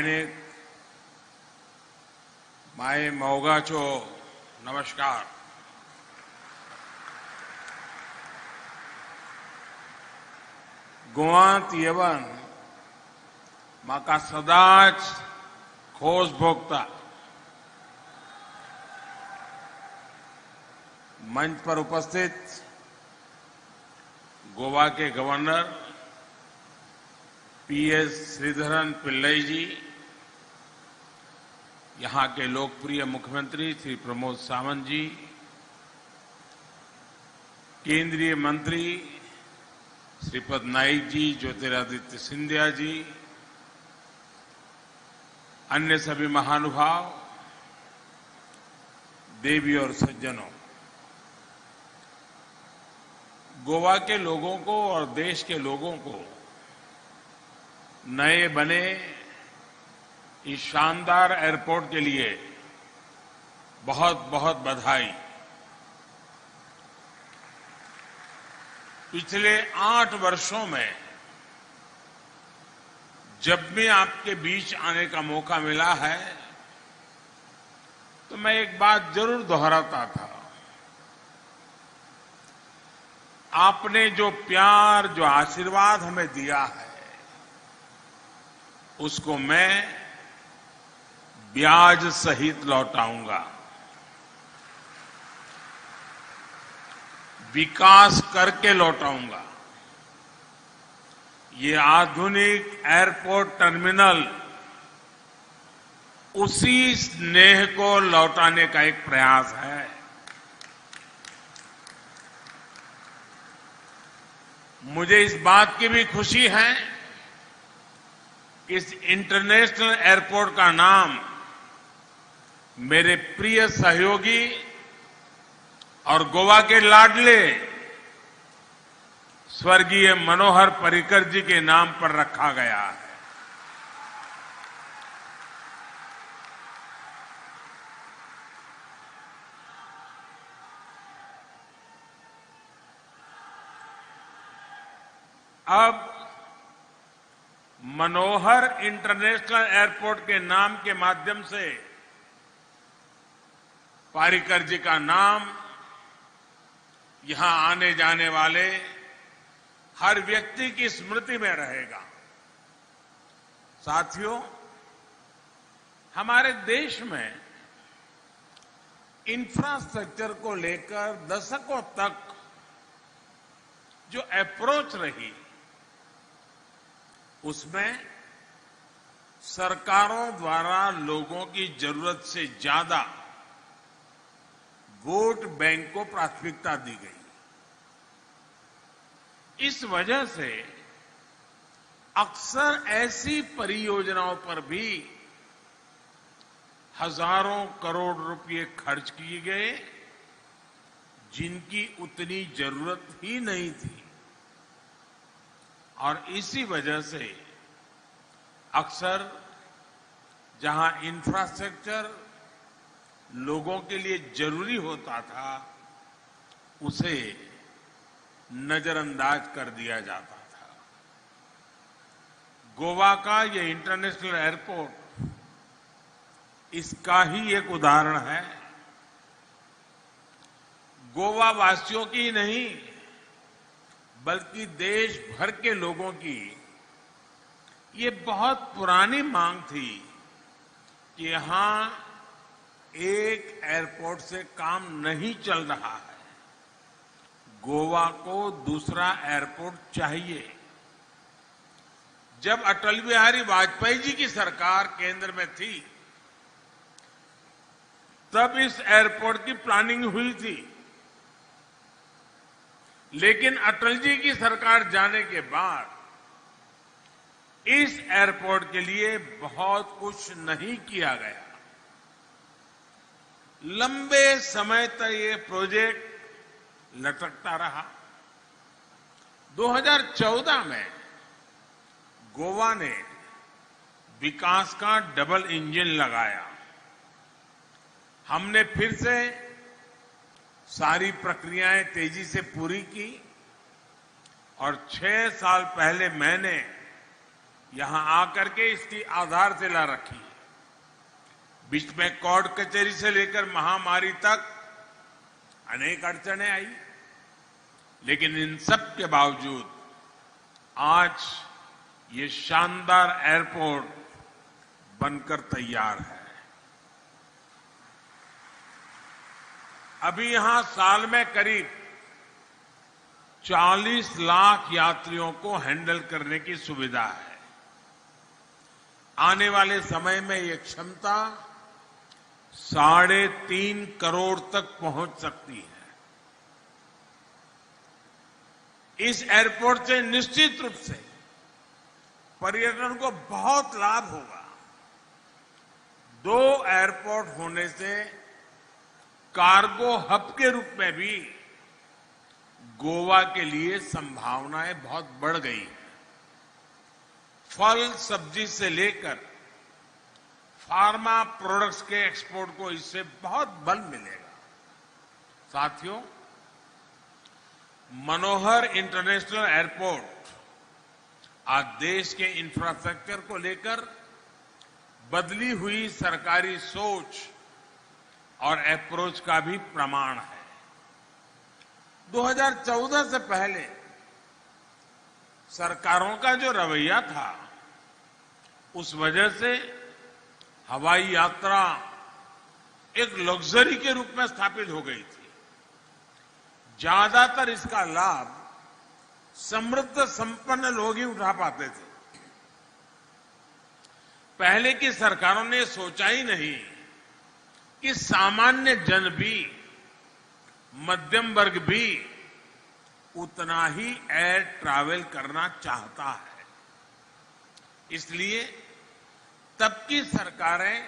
सैनिक, माय मोगाचो नमस्कार. गोवांत येवन म्हाका सदांच खोस भोगता. मंच पर उपस्थित गोवा के गवर्नर पीएस श्रीधरन पिल्लई जी, यहां के लोकप्रिय मुख्यमंत्री श्री प्रमोद सावंत जी, केंद्रीय मंत्री श्रीपद नाइक जी, ज्योतिरादित्य सिंधिया जी, अन्य सभी महानुभाव, देवी और सज्जनों, गोवा के लोगों को और देश के लोगों को नए बने इस शानदार एयरपोर्ट के लिए बहुत बहुत बधाई. पिछले 8 वर्षों में जब भी आपके बीच आने का मौका मिला है तो मैं एक बात जरूर दोहराता था. आपने जो प्यार, जो आशीर्वाद हमें दिया है, उसको मैं ब्याज सहित लौटाऊंगा. विकास करके लौटाऊंगा. ये आधुनिक एयरपोर्ट टर्मिनल उसी स्नेह को लौटाने का एक प्रयास है. मुझे इस बात की भी खुशी है कि इस इंटरनेशनल एयरपोर्ट का नाम मेरे प्रिय सहयोगी और गोवा के लाडले स्वर्गीय मनोहर पर्रिकर जी के नाम पर रखा गया है. अब मनोहर इंटरनेशनल एयरपोर्ट के नाम के माध्यम से पर्रिकर जी का नाम यहां आने जाने वाले हर व्यक्ति की स्मृति में रहेगा. साथियों, हमारे देश में इंफ्रास्ट्रक्चर को लेकर दशकों तक जो अप्रोच रही, उसमें सरकारों द्वारा लोगों की जरूरत से ज्यादा वोट बैंक को प्राथमिकता दी गई. इस वजह से अक्सर ऐसी परियोजनाओं पर भी हजारों करोड़ रुपए खर्च किए गए जिनकी उतनी जरूरत ही नहीं थी. और इसी वजह से अक्सर जहां इंफ्रास्ट्रक्चर लोगों के लिए जरूरी होता था, उसे नजरअंदाज कर दिया जाता था. गोवा का ये इंटरनेशनल एयरपोर्ट इसका ही एक उदाहरण है. गोवा वासियों की ही नहीं, बल्कि देश भर के लोगों की ये बहुत पुरानी मांग थी कि यहां एक एयरपोर्ट से काम नहीं चल रहा है. गोवा को दूसरा एयरपोर्ट चाहिए. जब अटल बिहारी वाजपेयी जी की सरकार केंद्र में थी, तब इस एयरपोर्ट की प्लानिंग हुई थी. लेकिन अटल जी की सरकार जाने के बाद इस एयरपोर्ट के लिए बहुत कुछ नहीं किया गया. लंबे समय तक ये प्रोजेक्ट लटकता रहा. 2014 में गोवा ने विकास का डबल इंजन लगाया. हमने फिर से सारी प्रक्रियाएं तेजी से पूरी की और 6 साल पहले मैंने यहां आकर के इसकी आधारशिला रखी। बीच में कोर्ट कचहरी से लेकर महामारी तक अनेक अड़चनें आई, लेकिन इन सब के बावजूद आज ये शानदार एयरपोर्ट बनकर तैयार है। अभी यहां साल में करीब 40 लाख यात्रियों को हैंडल करने की सुविधा है। आने वाले समय में ये क्षमता 3.5 करोड़ तक पहुंच सकती है। इस एयरपोर्ट से निश्चित रूप से पर्यटन को बहुत लाभ होगा। 2 एयरपोर्ट होने से कार्गो हब के रूप में भी गोवा के लिए संभावनाएं बहुत बढ़ गई हैं। फल सब्जी से लेकर फार्मा प्रोडक्ट्स के एक्सपोर्ट को इससे बहुत बल मिलेगा। साथियों, मनोहर इंटरनेशनल एयरपोर्ट आज देश के इंफ्रास्ट्रक्चर को लेकर बदली हुई सरकारी सोच और अप्रोच का भी प्रमाण है। 2014 से पहले सरकारों का जो रवैया था, उस वजह से हवाई यात्रा एक लग्जरी के रूप में स्थापित हो गई थी। ज्यादातर इसका लाभ समृद्ध संपन्न लोग ही उठा पाते थे। पहले की सरकारों ने सोचा ही नहीं कि सामान्य जन भी, मध्यम वर्ग भी उतना ही एयर ट्रैवल करना चाहता है। इसलिए तब की सरकारें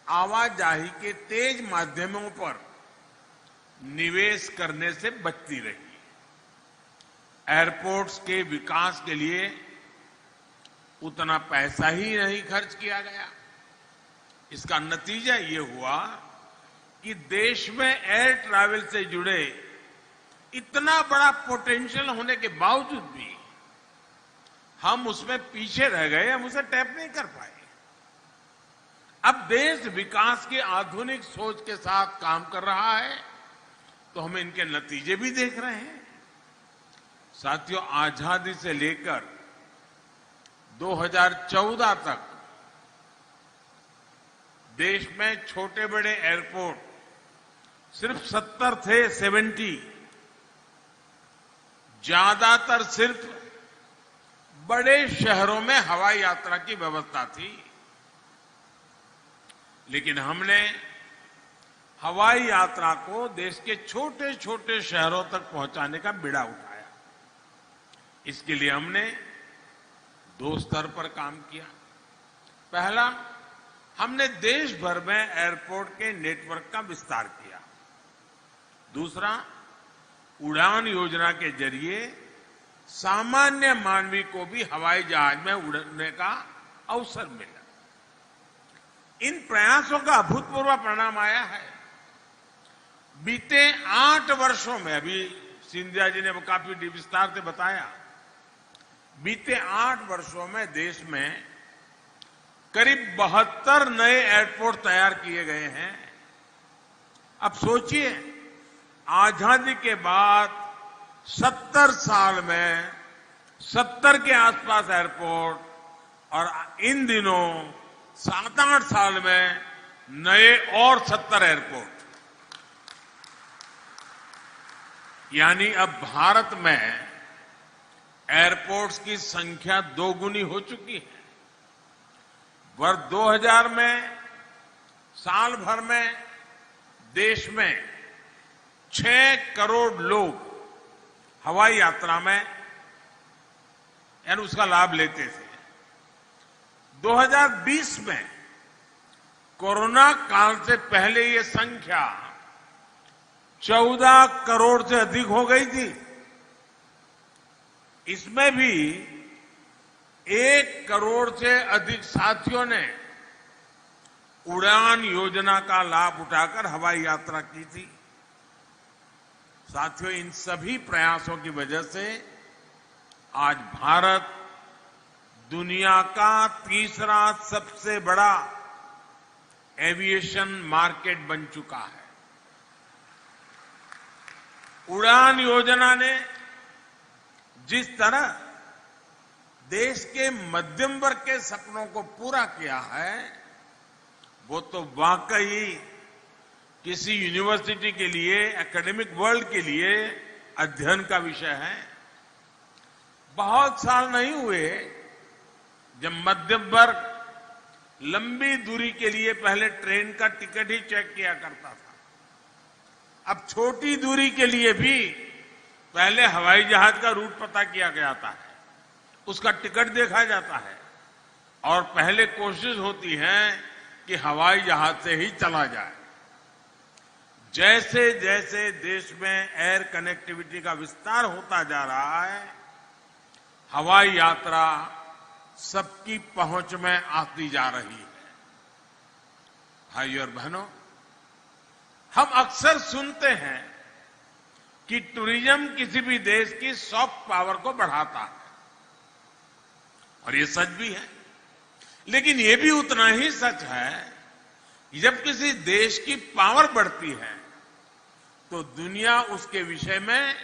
आवाजाही के तेज माध्यमों पर निवेश करने से बचती रही। एयरपोर्ट्स के विकास के लिए उतना पैसा ही नहीं खर्च किया गया। इसका नतीजा ये हुआ कि देश में एयर ट्रैवल से जुड़े इतना बड़ा पोटेंशियल होने के बावजूद भी हम उसमें पीछे रह गए, हम उसे टैप नहीं कर पाए। अब देश विकास की आधुनिक सोच के साथ काम कर रहा है, तो हम इनके नतीजे भी देख रहे हैं। साथियों, आजादी से लेकर 2014 तक देश में छोटे बड़े एयरपोर्ट सिर्फ 70 थे, 70। ज्यादातर सिर्फ बड़े शहरों में हवाई यात्रा की व्यवस्था थी। लेकिन हमने हवाई यात्रा को देश के छोटे छोटे शहरों तक पहुंचाने का बीड़ा उठाया। इसके लिए हमने 2 स्तर पर काम किया। पहला, हमने देश भर में एयरपोर्ट के नेटवर्क का विस्तार किया। दूसरा, उड़ान योजना के जरिए सामान्य मानवी को भी हवाई जहाज में उड़ने का अवसर मिला। इन प्रयासों का अभूतपूर्व परिणाम आया है। बीते 8 वर्षों में, अभी सिंधिया जी ने काफी विस्तार से बताया, बीते 8 वर्षों में देश में करीब 72 नए एयरपोर्ट तैयार किए गए हैं। अब सोचिए, आजादी के बाद 70 साल में 70 के आसपास एयरपोर्ट, और इन दिनों 7-8 साल में नए और 70 एयरपोर्ट। यानी अब भारत में एयरपोर्ट्स की संख्या 2 गुनी हो चुकी है। वर्ष 2000 में साल भर में देश में 6 करोड़ लोग हवाई यात्रा में यानी उसका लाभ लेते थे। 2020 में कोरोना काल से पहले ये संख्या 14 करोड़ से अधिक हो गई थी। इसमें भी 1 करोड़ से अधिक साथियों ने उड़ान योजना का लाभ उठाकर हवाई यात्रा की थी। साथियों, इन सभी प्रयासों की वजह से आज भारत दुनिया का तीसरा सबसे बड़ा एविएशन मार्केट बन चुका है। उड़ान योजना ने जिस तरह देश के मध्यम वर्ग के सपनों को पूरा किया है, वो तो वाकई किसी यूनिवर्सिटी के लिए, एकेडमिक वर्ल्ड के लिए अध्ययन का विषय है। बहुत साल नहीं हुए जब मध्यम वर्ग लंबी दूरी के लिए पहले ट्रेन का टिकट ही चेक किया करता था। अब छोटी दूरी के लिए भी पहले हवाई जहाज का रूट पता किया जाता है, उसका टिकट देखा जाता है और पहले कोशिश होती है कि हवाई जहाज से ही चला जाए। जैसे जैसे देश में एयर कनेक्टिविटी का विस्तार होता जा रहा है, हवाई यात्रा सबकी पहुंच में आती जा रही है। भाइयों और बहनों, हम अक्सर सुनते हैं कि टूरिज्म किसी भी देश की सॉफ्ट पावर को बढ़ाता है, और ये सच भी है। लेकिन ये भी उतना ही सच है कि जब किसी देश की पावर बढ़ती है तो दुनिया उसके विषय में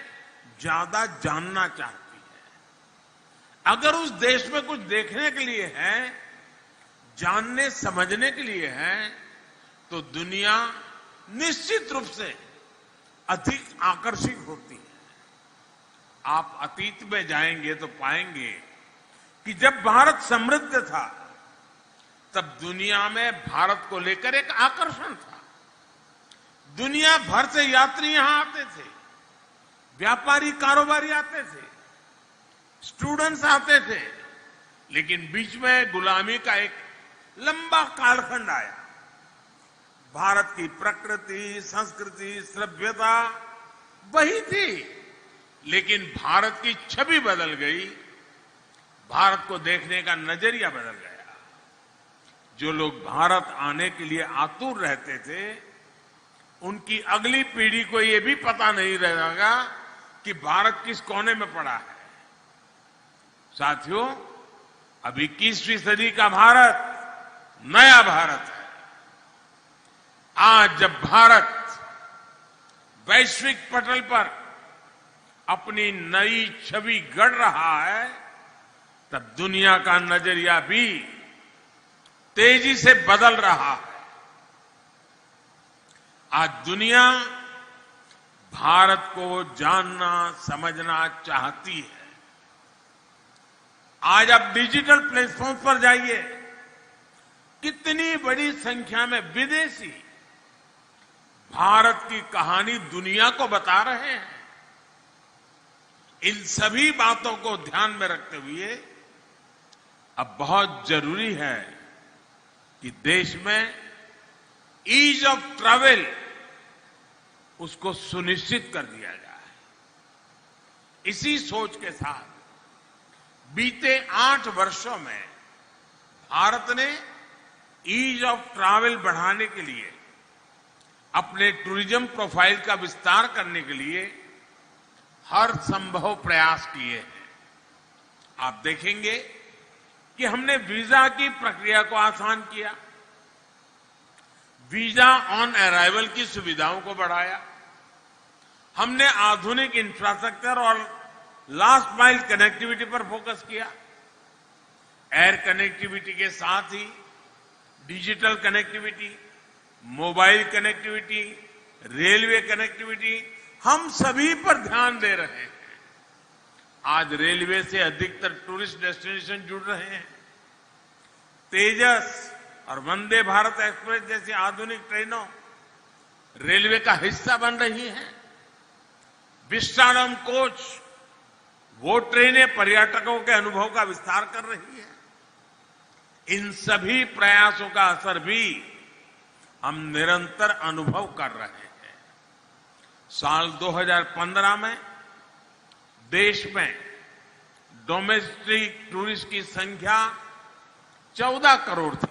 ज्यादा जानना चाहती है। अगर उस देश में कुछ देखने के लिए है, जानने समझने के लिए है, तो दुनिया निश्चित रूप से अधिक आकर्षित होती है। आप अतीत में जाएंगे तो पाएंगे कि जब भारत समृद्ध था तब दुनिया में भारत को लेकर एक आकर्षण था। दुनिया भर से यात्री यहां आते थे, व्यापारी कारोबारी आते थे, स्टूडेंट्स आते थे, लेकिन बीच में गुलामी का एक लंबा कालखंड आया। भारत की प्रकृति, संस्कृति, सभ्यता वही थी, लेकिन भारत की छवि बदल गई, भारत को देखने का नजरिया बदल गया। जो लोग भारत आने के लिए आतुर रहते थे, उनकी अगली पीढ़ी को यह भी पता नहीं रहेगा कि भारत किस कोने में पड़ा है। साथियों, अब 21वीं सदी का भारत नया भारत है। आज जब भारत वैश्विक पटल पर अपनी नई छवि गढ़ रहा है, तब दुनिया का नजरिया भी तेजी से बदल रहा है। आज दुनिया भारत को जानना समझना चाहती है। आज आप डिजिटल प्लेटफॉर्म पर जाइए, कितनी बड़ी संख्या में विदेशी भारत की कहानी दुनिया को बता रहे हैं। इन सभी बातों को ध्यान में रखते हुए अब बहुत जरूरी है कि देश में ईज ऑफ ट्रैवल उसको सुनिश्चित कर दिया जाए। इसी सोच के साथ बीते 8 वर्षों में भारत ने ईज ऑफ ट्रैवल बढ़ाने के लिए, अपने टूरिज्म प्रोफाइल का विस्तार करने के लिए हर संभव प्रयास किए हैं। आप देखेंगे कि हमने वीजा की प्रक्रिया को आसान किया, वीजा ऑन अराइवल की सुविधाओं को बढ़ाया, हमने आधुनिक इंफ्रास्ट्रक्चर और लास्ट माइल कनेक्टिविटी पर फोकस किया। एयर कनेक्टिविटी के साथ ही digital connectivity, mobile connectivity, railway connectivity, हम सभी पर ध्यान दे रहे हैं। आज रेलवे से अधिकतर टूरिस्ट डेस्टिनेशन जुड़ रहे हैं। तेजस और वंदे भारत एक्सप्रेस जैसी आधुनिक ट्रेनों रेलवे का हिस्सा बन रही हैं। विस्टाडोम कोच, वो ट्रेनें पर्यटकों के अनुभव का विस्तार कर रही है। इन सभी प्रयासों का असर भी हम निरंतर अनुभव कर रहे हैं। साल 2015 में देश में डोमेस्टिक टूरिस्ट की संख्या 14 करोड़ थी।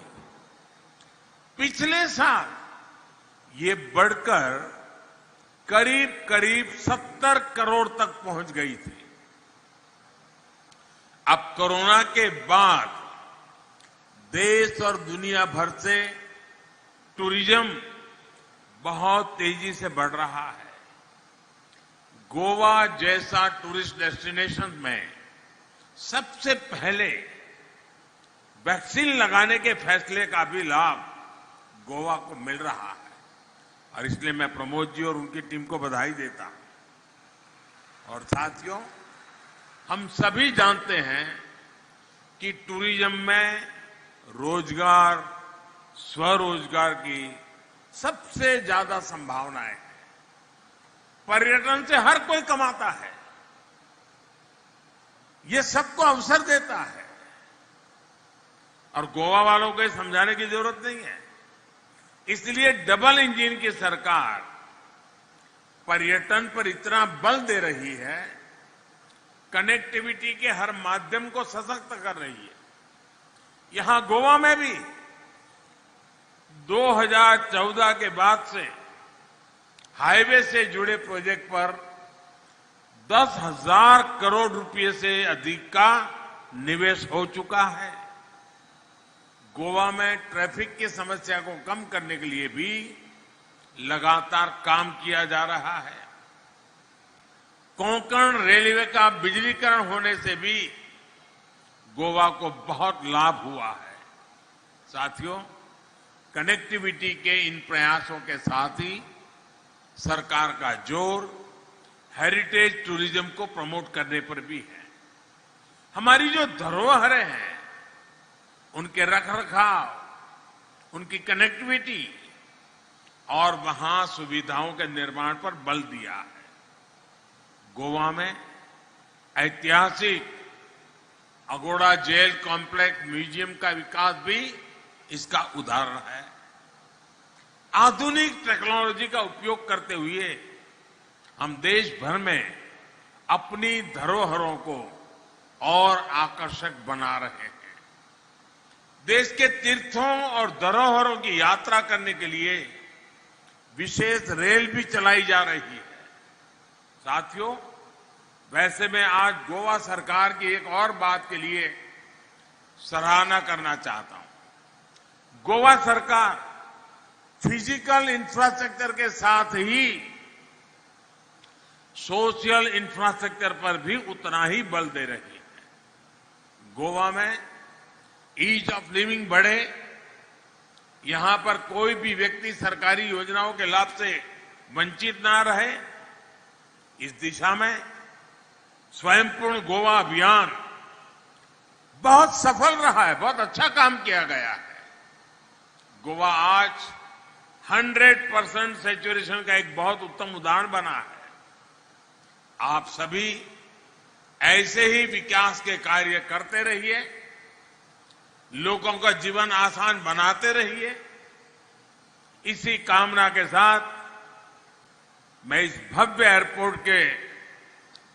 पिछले साल ये बढ़कर करीब 70 करोड़ तक पहुंच गई थी। अब कोरोना के बाद देश और दुनिया भर से टूरिज्म बहुत तेजी से बढ़ रहा है। गोवा जैसा टूरिस्ट डेस्टिनेशन में सबसे पहले वैक्सीन लगाने के फैसले का भी लाभ गोवा को मिल रहा है और इसलिए मैं प्रमोद जी और उनकी टीम को बधाई देता हूं। और साथियों, हम सभी जानते हैं कि टूरिज्म में रोजगार, स्वरोजगार की सबसे ज्यादा संभावनाएं हैं। पर्यटन से हर कोई कमाता है, ये सबको अवसर देता है और गोवा वालों को समझाने की जरूरत नहीं है। इसलिए डबल इंजन की सरकार पर्यटन पर इतना बल दे रही है, कनेक्टिविटी के हर माध्यम को सशक्त कर रही है। यहां गोवा में भी 2014 के बाद से हाईवे से जुड़े प्रोजेक्ट पर 10,000 करोड़ रुपए से अधिक का निवेश हो चुका है। गोवा में ट्रैफिक की समस्या को कम करने के लिए भी लगातार काम किया जा रहा है। कोंकण रेलवे का बिजलीकरण होने से भी गोवा को बहुत लाभ हुआ है। साथियों, कनेक्टिविटी के इन प्रयासों के साथ ही सरकार का जोर हेरिटेज टूरिज्म को प्रमोट करने पर भी है। हमारी जो धरोहरें हैं, उनके रखरखाव, उनकी कनेक्टिविटी और वहां सुविधाओं के निर्माण पर बल दिया है। गोवा में ऐतिहासिक अगोड़ा जेल कॉम्प्लेक्स म्यूजियम का विकास भी इसका उदाहरण है। आधुनिक टेक्नोलॉजी का उपयोग करते हुए हम देश भर में अपनी धरोहरों को और आकर्षक बना रहे हैं। देश के तीर्थों और धरोहरों की यात्रा करने के लिए विशेष रेल भी चलाई जा रही है। साथियों, वैसे मैं आज गोवा सरकार की एक और बात के लिए सराहना करना चाहता हूं। गोवा सरकार फिजिकल इंफ्रास्ट्रक्चर के साथ ही सोशल इंफ्रास्ट्रक्चर पर भी उतना ही बल दे रही है। गोवा में ईज ऑफ लिविंग बढ़े, यहां पर कोई भी व्यक्ति सरकारी योजनाओं के लाभ से वंचित ना रहे, इस दिशा में स्वयंपूर्ण गोवा अभियान बहुत सफल रहा है, बहुत अच्छा काम किया गया है। गोवा आज 100% सैचुरेशन का एक बहुत उत्तम उदाहरण बना है। आप सभी ऐसे ही विकास के कार्य करते रहिए, लोगों का जीवन आसान बनाते रहिए। इसी कामना के साथ मैं इस भव्य एयरपोर्ट के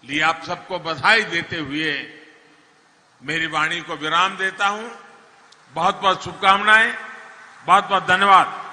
लिए आप सबको बधाई देते हुए मेरी वाणी को विराम देता हूं। बहुत बहुत शुभकामनाएं, बहुत बहुत धन्यवाद।